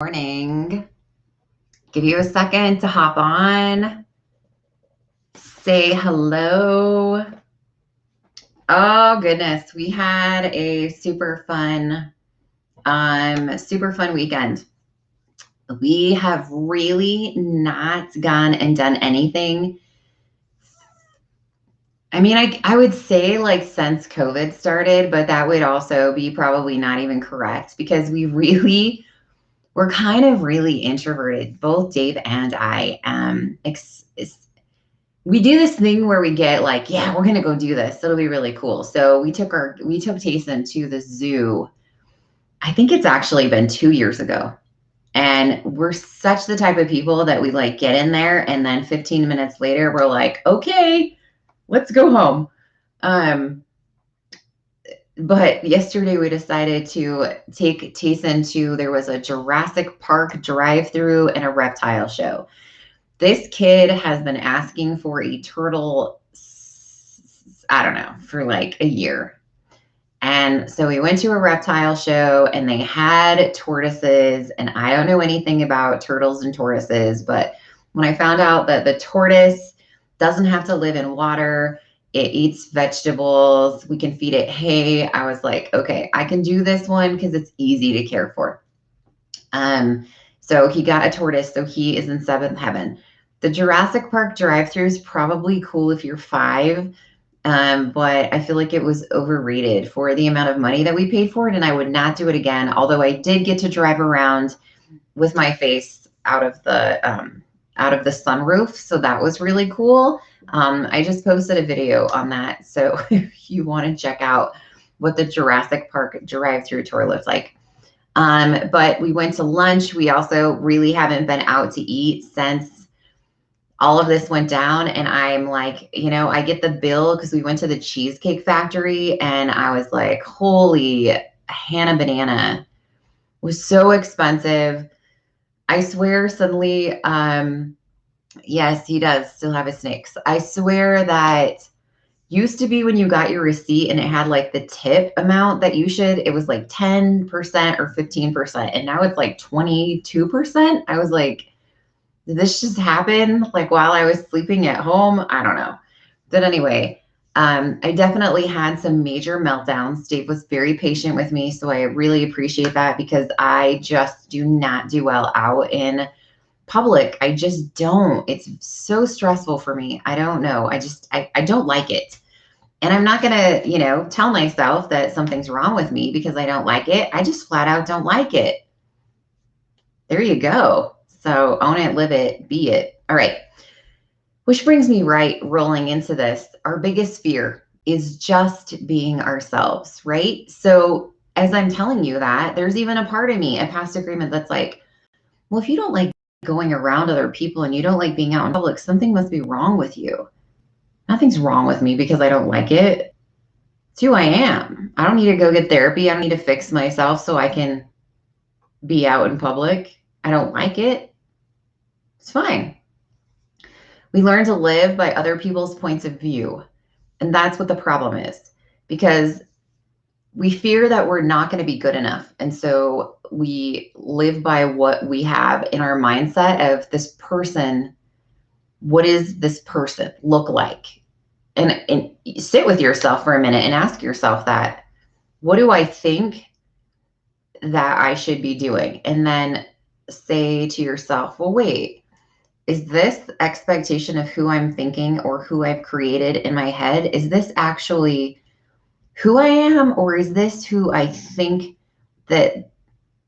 Morning. Give you a second to hop on, say hello. Oh goodness, we had a super fun weekend. We have really not gone and done anything. I mean, I would say like since COVID started, but that would also be probably not even correct because we're kind of really introverted, both Dave and I. We do this thing where we get like, yeah, we're gonna go do this. It'll be really cool. So we took Tayson to the zoo. I think it's actually been 2 years ago. And we're such the type of people that we like get in there and then 15 minutes later we're like, okay, let's go home. Um, but yesterday we decided to take Tayson to there was a Jurassic Park drive-through and a reptile show. This kid has been asking for a turtle, I don't know, for like a year. And so we went to a reptile show and they had tortoises. And I don't know anything about turtles and tortoises, but when I found out that the tortoise doesn't have to live in water, it eats vegetables, we can feed it hay, I was like, okay, I can do this one because it's easy to care for. Um, so he got a tortoise, so he is in seventh heaven. The Jurassic Park drive-through is probably cool if you're 5, but I feel like it was overrated for the amount of money that we paid for it, and I would not do it again. Although I did get to drive around with my face out of the sunroof, so that was really cool. I just posted a video on that, so if you want to check out what the Jurassic Park drive-through tour looks like. But we went to lunch. We also really haven't been out to eat since all of this went down. And I'm like, I get the bill because we went to the Cheesecake Factory and I was like, holy Hannah banana, it was so expensive. I swear suddenly, yes, he does still have his snakes. I swear that used to be when you got your receipt and it had like the tip amount that it was like 10% or 15%. And now it's like 22%. I was like, did this just happen like while I was sleeping at home? I don't know. But anyway, I definitely had some major meltdowns. Dave was very patient with me. So I really appreciate that because I just do not do well out in public. I just don't. It's so stressful for me. I don't know. I don't like it. And I'm not going to, tell myself that something's wrong with me because I don't like it. I just flat out don't like it. There you go. So own it, live it, be it. All right. Which brings me right rolling into this. Our biggest fear is just being ourselves, right? So as I'm telling you that, there's even a part of me, a past agreement that's like, well, if you don't like going around other people and you don't like being out in public, something must be wrong with you. Nothing's wrong with me because I don't like it. It's who I am. I don't need to go get therapy. I don't need to fix myself so I can be out in public. I don't like it. It's fine. We learn to live by other people's points of view. And that's what the problem is because we fear that we're not going to be good enough. And so we live by what we have in our mindset of this person. What does this person look like? And sit with yourself for a minute and ask yourself that. What do I think that I should be doing? And then say to yourself, well, wait, is this expectation of who I'm thinking or who I've created in my head? Is this actually who I am, or is this who I think that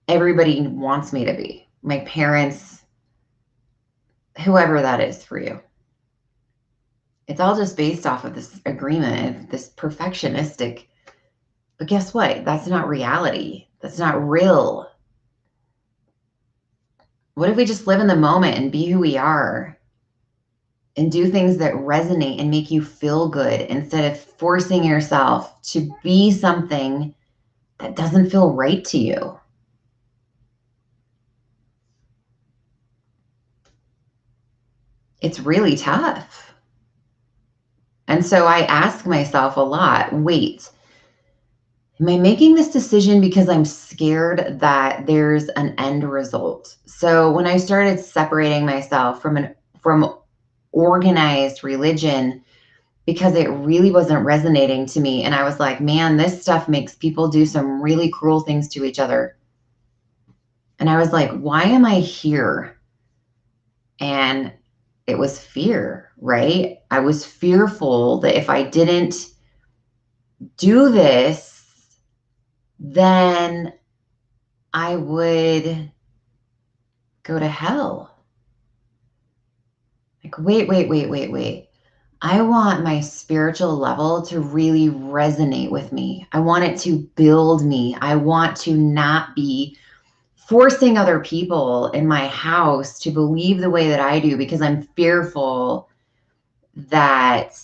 everybody wants me to be? My parents, whoever that is for you. It's all just based off of this agreement, this perfectionistic. But guess what? That's not reality. That's not real. What if we just live in the moment and be who we are and do things that resonate and make you feel good instead of forcing yourself to be something that doesn't feel right to you? It's really tough. And so I ask myself a lot, wait, Am I making this decision because I'm scared that there's an end result? So when I started separating myself from organized religion because it really wasn't resonating to me, and I was like, man, this stuff makes people do some really cruel things to each other. And I was like, why am I here? And it was fear, right? I was fearful that if I didn't do this, then I would go to hell. Like, wait. I want my spiritual level to really resonate with me. I want it to build me. I want to not be forcing other people in my house to believe the way that I do because I'm fearful that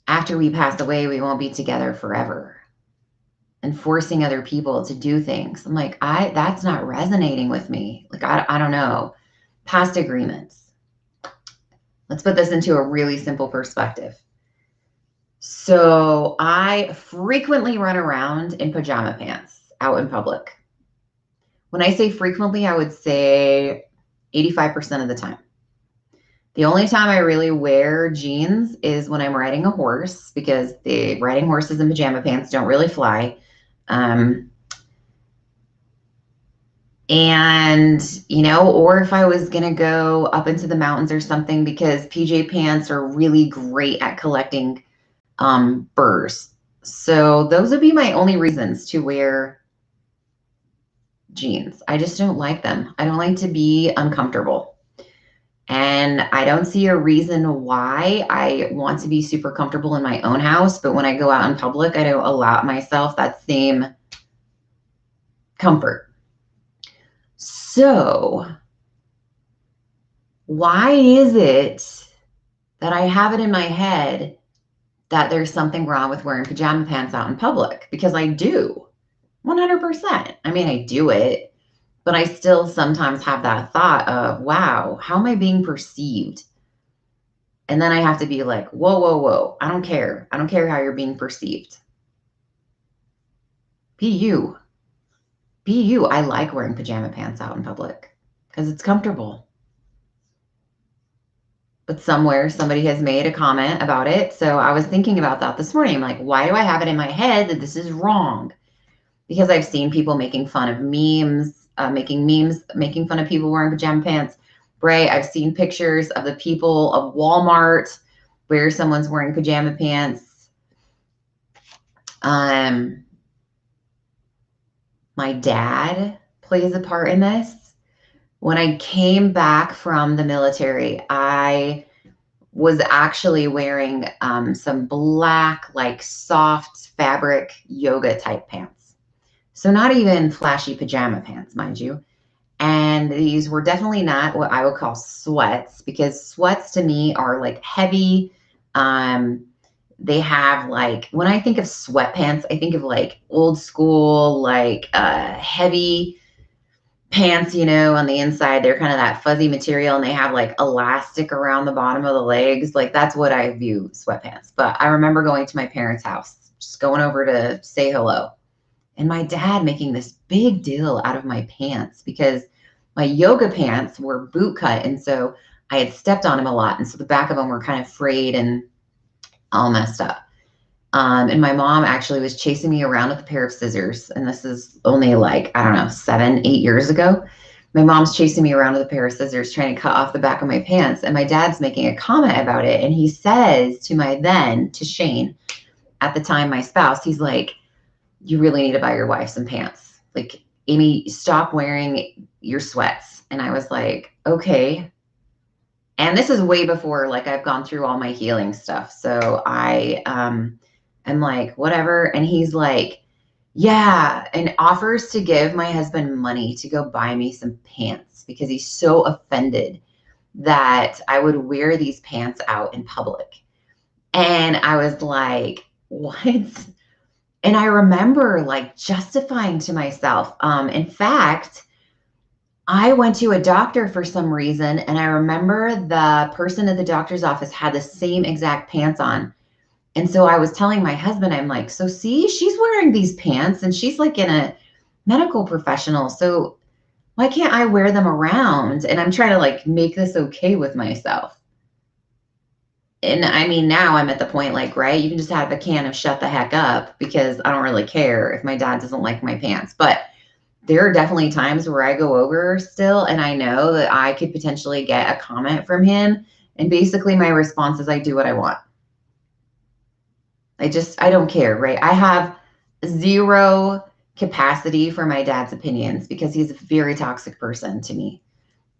after we pass away, we won't be together forever. And forcing other people to do things. I'm like, that's not resonating with me. Like, I don't know. Past agreements. Let's put this into a really simple perspective. So I frequently run around in pajama pants out in public. When I say frequently, I would say 85% of the time. The only time I really wear jeans is when I'm riding a horse, because the riding horses in pajama pants don't really fly. And, or if I was going to go up into the mountains or something, because PJ pants are really great at collecting burrs. So those would be my only reasons to wear jeans. I just don't like them. I don't like to be uncomfortable. And I don't see a reason why I want to be super comfortable in my own house, but when I go out in public, I don't allow myself that same comfort. So why is it that I have it in my head that there's something wrong with wearing pajama pants out in public? Because I do, 100%. I mean, I do it, but I still sometimes have that thought of, wow, how am I being perceived? And then I have to be like, whoa. I don't care. I don't care how you're being perceived. Be you. Be you. I like wearing pajama pants out in public because it's comfortable. But somewhere somebody has made a comment about it. So I was thinking about that this morning. I'm like, why do I have it in my head that this is wrong? Because I've seen people making fun of memes, making fun of people wearing pajama pants. Right? I've seen pictures of the people of Walmart where someone's wearing pajama pants. My dad plays a part in this. When I came back from the military, I was actually wearing some black, like soft fabric yoga type pants. So not even flashy pajama pants, mind you. And these were definitely not what I would call sweats, because sweats to me are like heavy. They have like, when I think of sweatpants, I think of like old school, like heavy pants, on the inside. They're kind of that fuzzy material and they have like elastic around the bottom of the legs. Like that's what I view sweatpants. But I remember going to my parents' house, just going over to say hello. And my dad making this big deal out of my pants because my yoga pants were boot cut. And so I had stepped on them a lot. And so the back of them were kind of frayed and all messed up. And my mom actually was chasing me around with a pair of scissors. And this is only like, I don't know, 7, 8 years ago. My mom's chasing me around with a pair of scissors trying to cut off the back of my pants. And my dad's making a comment about it. And he says to Shane, at the time, my spouse, he's like, you really need to buy your wife some pants. Like, Amy, stop wearing your sweats. And I was like, okay. And this is way before, like, I've gone through all my healing stuff. So I am like, whatever. And he's like, yeah, and offers to give my husband money to go buy me some pants because he's so offended that I would wear these pants out in public. And I was like, what? And I remember like justifying to myself. In fact, I went to a doctor for some reason, and I remember the person at the doctor's office had the same exact pants on. And so I was telling my husband, I'm like, so see, she's wearing these pants and she's like in a medical professional. So why can't I wear them around? And I'm trying to like make this okay with myself. And I mean, now I'm at the point like, right, you can just have a can of shut the heck up because I don't really care if my dad doesn't like my pants. But there are definitely times where I go over still and I know that I could potentially get a comment from him. And basically my response is I do what I want. I don't care, right? I have zero capacity for my dad's opinions because he's a very toxic person to me.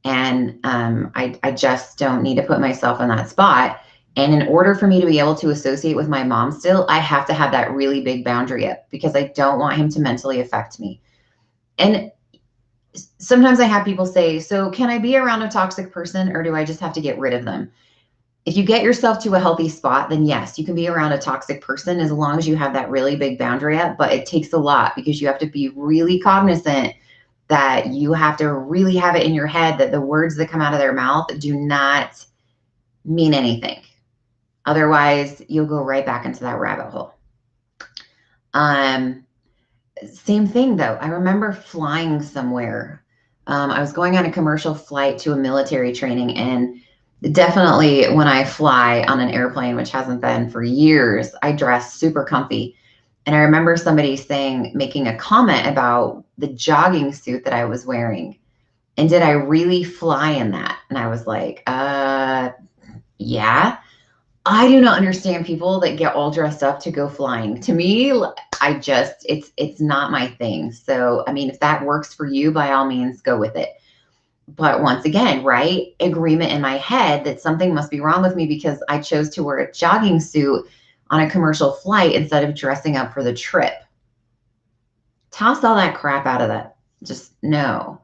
And I just don't need to put myself in that spot. And in order for me to be able to associate with my mom still, I have to have that really big boundary up because I don't want him to mentally affect me. And sometimes I have people say, so can I be around a toxic person or do I just have to get rid of them? If you get yourself to a healthy spot, then yes, you can be around a toxic person as long as you have that really big boundary up. But it takes a lot because you have to be really cognizant that you have to really have it in your head that the words that come out of their mouth do not mean anything. Otherwise, you'll go right back into that rabbit hole. Same thing though. I remember flying somewhere. I was going on a commercial flight to a military training, and definitely when I fly on an airplane, which hasn't been for years, I dress super comfy. And I remember somebody making a comment about the jogging suit that I was wearing. And did I really fly in that? And I was like, yeah. I do not understand people that get all dressed up to go flying. To me, it's not my thing. So, I mean, if that works for you, by all means, go with it. But once again, right? Agreement in my head that something must be wrong with me because I chose to wear a jogging suit on a commercial flight instead of dressing up for the trip. Toss all that crap out of that. Just no.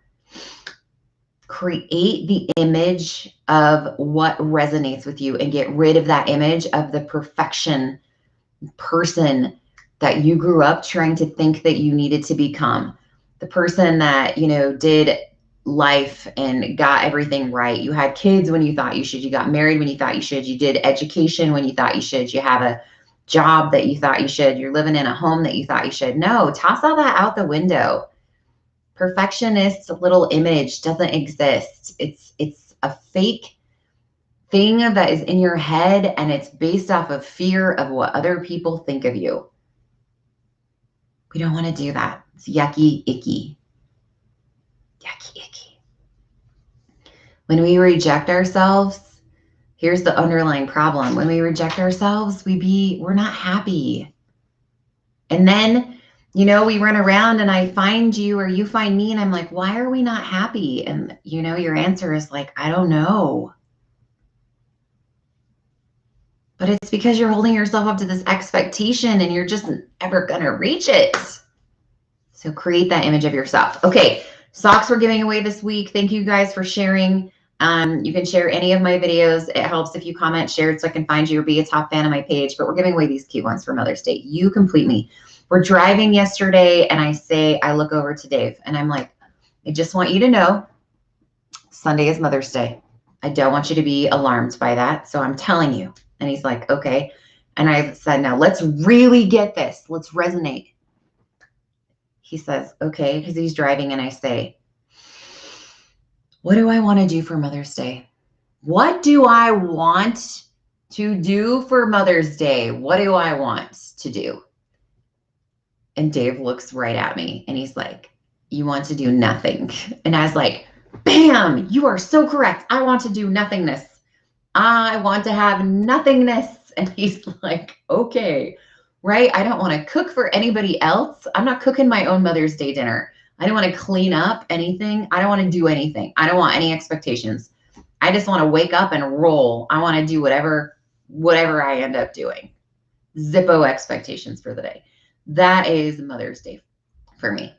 Create the image of what resonates with you and get rid of that image of the perfection person that you grew up trying to think that you needed to become. The person that, did life and got everything right. You had kids when you thought you should. You got married when you thought you should. You did education when you thought you should. You have a job that you thought you should. You're living in a home that you thought you should. No, toss all that out the window. Perfectionist little image doesn't exist. It's a fake thing that is in your head, and it's based off of fear of what other people think of you. We don't want to do that. It's yucky, icky. Yucky, icky. When we reject ourselves, here's the underlying problem. When we reject ourselves, we're not happy. And then we run around and I find you or you find me and I'm like, why are we not happy? And your answer is like, I don't know. But it's because you're holding yourself up to this expectation and you're just never going to reach it. So create that image of yourself. Okay, socks we're giving away this week. Thank you guys for sharing. You can share any of my videos. It helps if you comment, share it so I can find you or be a top fan of my page. But we're giving away these cute ones for Mother's Day. You complete me. We're driving yesterday and I look over to Dave and I'm like, I just want you to know Sunday is Mother's Day. I don't want you to be alarmed by that. So I'm telling you. And he's like, okay. And I said, now let's really get this. Let's resonate. He says, okay, because he's driving. And I say, what do I want to do for Mother's Day? What do I want to do for Mother's Day? What do I want to do? And Dave looks right at me and he's like, you want to do nothing. And I was like, bam, you are so correct. I want to do nothingness. I want to have nothingness. And he's like, okay, right? I don't want to cook for anybody else. I'm not cooking my own Mother's Day dinner. I don't want to clean up anything. I don't want to do anything. I don't want any expectations. I just want to wake up and roll. I want to do whatever I end up doing. Zippo expectations for the day. That is Mother's Day for me.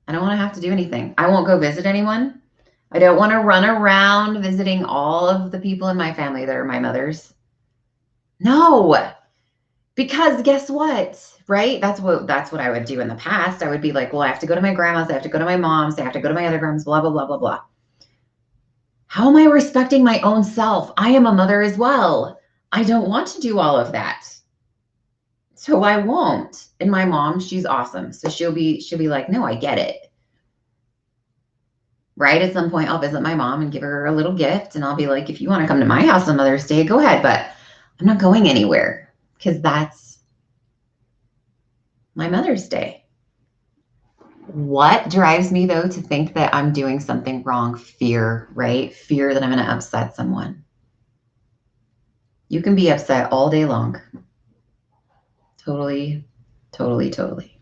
I don't want to have to do anything. I won't go visit anyone. I don't want to run around visiting all of the people in my family that are my mothers. No, because guess what? Right? That's what I would do in the past. I would be like, well, I have to go to my grandma's. I have to go to my mom's. I have to go to my other grandma's, blah, blah, blah, blah, blah. How am I respecting my own self? I am a mother as well. I don't want to do all of that. So I won't. And my mom, she's awesome. So she'll be like, no, I get it. Right? At some point, I'll visit my mom and give her a little gift. And I'll be like, if you want to come to my house on Mother's Day, go ahead. But I'm not going anywhere because that's my Mother's Day. What drives me, though, to think that I'm doing something wrong? Fear, right? Fear that I'm going to upset someone. You can be upset all day long. Totally, totally, totally.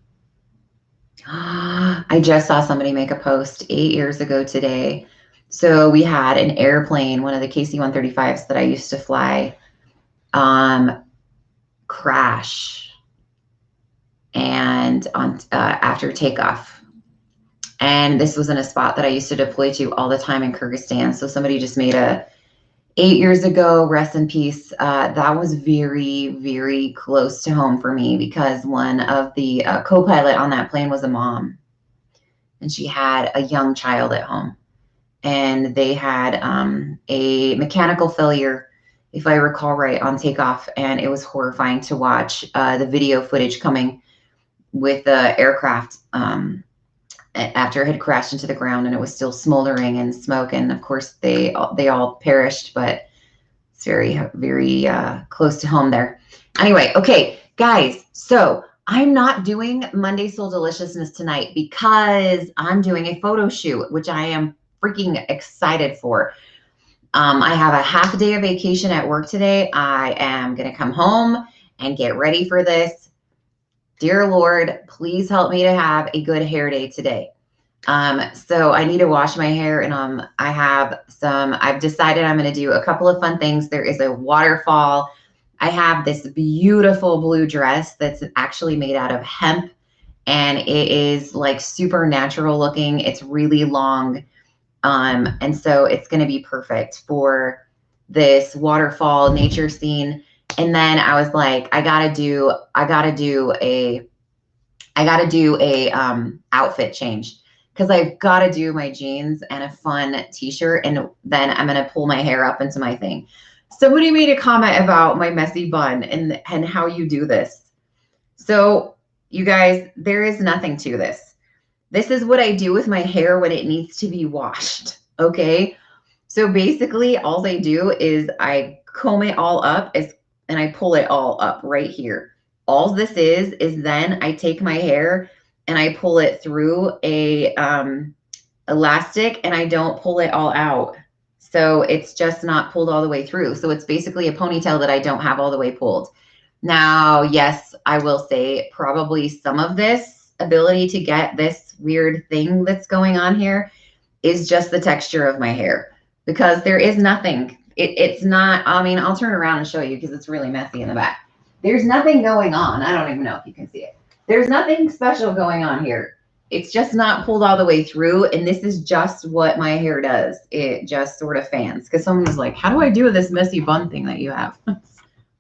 I just saw somebody make a post 8 years ago today. So we had an airplane, one of the KC-135s that I used to fly, crash and on after takeoff. And this was in a spot that I used to deploy to all the time in Kyrgyzstan. So somebody just made a 8 years ago, rest in peace. That was very, very close to home for me because one of the co-pilot on that plane was a mom, and she had a young child at home, and they had a mechanical failure, if I recall right, on takeoff, and it was horrifying to watch the video footage coming with the aircraft after it had crashed into the ground, and it was still smoldering and smoke. And of course, they all perished, but it's very, very close to home there. Anyway, okay, guys, so I'm not doing Monday Soul Deliciousness tonight because I'm doing a photo shoot, which I am freaking excited for. I have a half a day of vacation at work today. I am going to come home and get ready for this. Dear Lord, please help me to have a good hair day today. So I need to wash my hair, and I've decided I'm going to do a couple of fun things. There is a waterfall. I have this beautiful blue dress that's actually made out of hemp, and it is like super natural looking. It's really long. And so it's going to be perfect for this waterfall nature scene. And then I was like, I gotta do a outfit change because I've got to do my jeans and a fun t-shirt, and then I'm going to pull my hair up into my thing. Somebody made a comment about my messy bun and how you do this. So you guys, there is nothing to this. This is what I do with my hair when it needs to be washed. Okay. So basically all I do is I comb it all up and I pull it all up right here. All this is then I take my hair and I pull it through a elastic, and I don't pull it all out. So it's just not pulled all the way through. So it's basically a ponytail that I don't have all the way pulled. Now, yes, I will say probably some of this ability to get this weird thing that's going on here is just the texture of my hair, because there is nothing. It's not, I mean, I'll turn around and show you because it's really messy in the back. There's nothing going on. I don't even know if you can see it. There's nothing special going on here. It's just not pulled all the way through. And this is just what my hair does. It just sort of fans. Because someone was like, how do I do this messy bun thing that you have?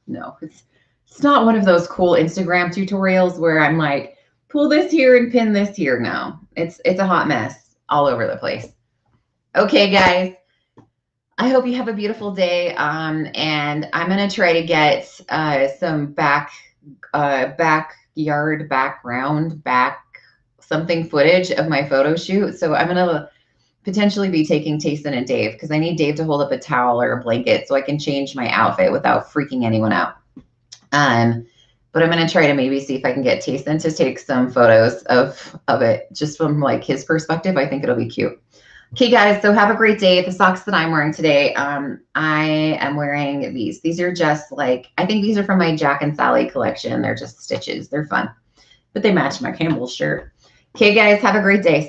No, it's not one of those cool Instagram tutorials where I'm like, pull this here and pin this here. No, it's a hot mess all over the place. Okay, guys. I hope you have a beautiful day. And I'm going to try to get some backyard background something footage of my photo shoot. So I'm going to potentially be taking Tayson and Dave because I need Dave to hold up a towel or a blanket so I can change my outfit without freaking anyone out. But I'm going to try to maybe see if I can get Tayson to take some photos of it just from like his perspective. I think it'll be cute. Okay, guys, so have a great day. The socks that I'm wearing today, I am wearing these. These are just like, I think these are from my Jack and Sally collection. They're just stitches. They're fun, but they match my Campbell's shirt. Okay, guys, have a great day.